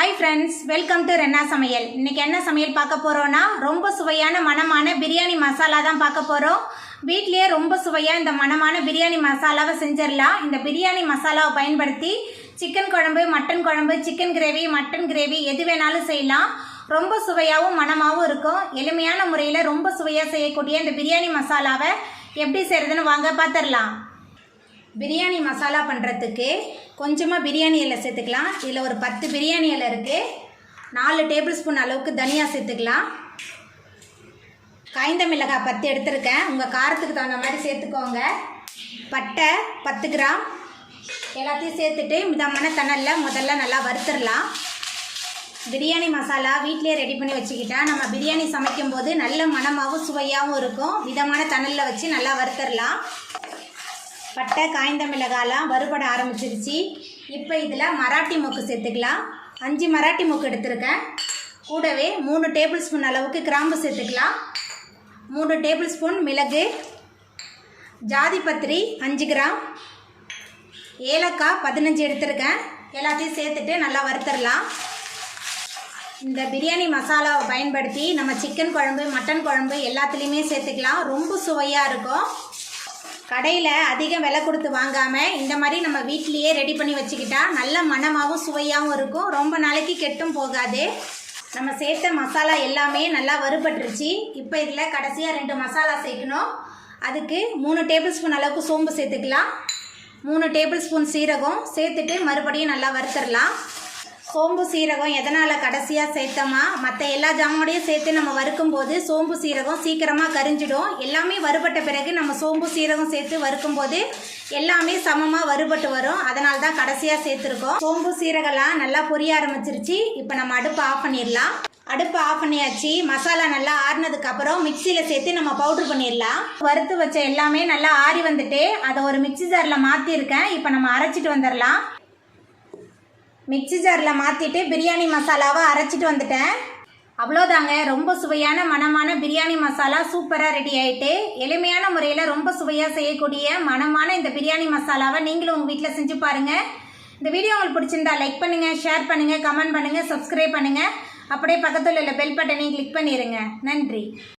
hi friends welcome to रेन्ना समयल इन्नैक्कु என்ன சமையல் பார்க்க போறோம்னா ரொம்ப சுவையான மணமான பிரியாணி மசாலா தான் பார்க்க போறோம் வீட்லயே ரொம்ப சுவையா இந்த மணமான பிரியாணி மசாலாவை செஞ்சிரலாம் இந்த பிரியாணி மசாலாவை பயன்படுத்தி சிக்கன் குழம்பு மட்டன் குழம்பு சிக்கன் கிரேவி மட்டன் கிரேவி எது வேணாலும் செய்யலாம் ரொம்ப சுவையாவும் மணமாவும் இருக்கும் எளிமையான முறையில் ரொம்ப சுவையா செய்யக்கூடிய இந்த பிரியாணி மசாலாவை எப்படி செய்யறதுன்னு வாங்க பாத்துறலாம் பிரியாணி மசாலா பண்ணுறதுக்கு கொஞ்சமாக பிரியாணி இலை சேர்த்துக்கலாம் இதில் ஒரு 10 பிரியாணி இலை இருக்குது 4 டேபிள் ஸ்பூன் அளவுக்கு தனியா சேர்த்துக்கலாம் காய்ந்த மிளகாய் 10 எடுத்துருக்கேன் உங்கள் காரத்துக்கு தகுந்த மாதிரி சேர்த்துக்கோங்க பட்டை 10 கிராம் எல்லாத்தையும் சேர்த்துட்டு மிதமான தணலில் முதல்ல நல்லா வறுத்துடலாம் பிரியாணி மசாலா வீட்டிலே ரெடி பண்ணி வச்சுக்கிட்டா நம்ம பிரியாணி சமைக்கும் போது நல்ல மணமாகவும் சுவையாகவும் இருக்கும் மிதமான தணலில் வச்சு நல்லா வறுத்துடலாம் பட்டை காய்ந்த மிளகாலாம் வறுபட ஆரம்பிச்சிருச்சு இப்போ இதில் மராட்டி மொக்கு சேர்த்துக்கலாம் 5 மராட்டி மொக்கு எடுத்துருக்கேன் கூடவே 3 டேபிள் ஸ்பூன் அளவுக்கு கிராம்பு சேர்த்துக்கலாம் 3 டேபிள் ஸ்பூன் மிளகு ஜாதிபத்திரி 5 கிராம் ஏலக்காய் 15 எடுத்துருக்கேன் எல்லாத்தையும் சேர்த்துட்டு நல்லா வறுத்துடலாம் இந்த பிரியாணி மசாலாவை பயன்படுத்தி நம்ம சிக்கன் குழம்பு மட்டன் குழம்பு எல்லாத்துலேயுமே சேர்த்துக்கலாம் ரொம்ப சுவையாக இருக்கும் கடையில் அதிக விலை கொடுத்து வாங்காமல் இந்த மாதிரி நம்ம வீட்டிலையே ரெடி பண்ணி வச்சுக்கிட்டா நல்ல மணமாகவும் சுவையாகவும் இருக்கும் ரொம்ப நாளைக்கு கெட்டும் போகாது நம்ம சேர்த்த மசாலா எல்லாமே நல்லா வறுபட்டுருச்சு இப்போ இதில் கடைசியாக 2 மசாலா சேர்க்கணும் அதுக்கு 3 டேபிள் ஸ்பூன் அளவுக்கு சோம்பு சேர்த்துக்கலாம் 3 டேபிள் ஸ்பூன் சீரகம் சேர்த்துட்டு மறுபடியும் நல்லா வறுத்துடலாம் சோம்பு சீரகம் எதனால் கடைசியாக சேர்த்தோமா மற்ற எல்லா ஜாமோடையும் சேர்த்து நம்ம வறுக்கும்போது சோம்பு சீரகம் சீக்கிரமாக கரிஞ்சிடும் எல்லாமே வறுபட்ட பிறகு நம்ம சோம்பு சீரகம் சேர்த்து வறுக்கும்போது எல்லாமே சமமாக வறுபட்டு வரும் அதனால தான் கடைசியாக சேர்த்துருக்கோம் சோம்பு சீரகம்லாம் நல்லா பொரிய ஆரம்பிச்சிருச்சு இப்போ நம்ம அடுப்பை ஆஃப் பண்ணிடலாம் அடுப்பை ஆஃப் பண்ணியாச்சு மசாலா நல்லா ஆறினதுக்கப்புறம் மிக்சியில் சேர்த்து நம்ம பவுட்ரு பண்ணிடலாம் வறுத்து வச்ச எல்லாமே நல்லா ஆறி வந்துட்டு அதை ஒரு மிக்சி ஜாரில் மாற்றிருக்கேன் இப்போ நம்ம அரைச்சிட்டு வந்துடலாம் மிக்சி ஜாரில் மாற்றிட்டு பிரியாணி மசாலாவை அரைச்சிட்டு வந்துட்டேன் அவ்வளோதாங்க ரொம்ப சுவையான மணமான பிரியாணி மசாலா சூப்பராக ரெடி ஆகிட்டு எளிமையான முறையில் ரொம்ப சுவையாக செய்யக்கூடிய மணமான இந்த பிரியாணி மசாலாவை நீங்களும் உங்கள் வீட்டில் செஞ்சு பாருங்கள் இந்த வீடியோ உங்களுக்கு பிடிச்சிருந்தா லைக் பண்ணுங்கள் ஷேர் பண்ணுங்கள் கமெண்ட் பண்ணுங்கள் சப்ஸ்கிரைப் பண்ணுங்கள் அப்படியே பக்கத்தில் உள்ள பெல் பட்டனையும் கிளிக் பண்ணிடுங்க நன்றி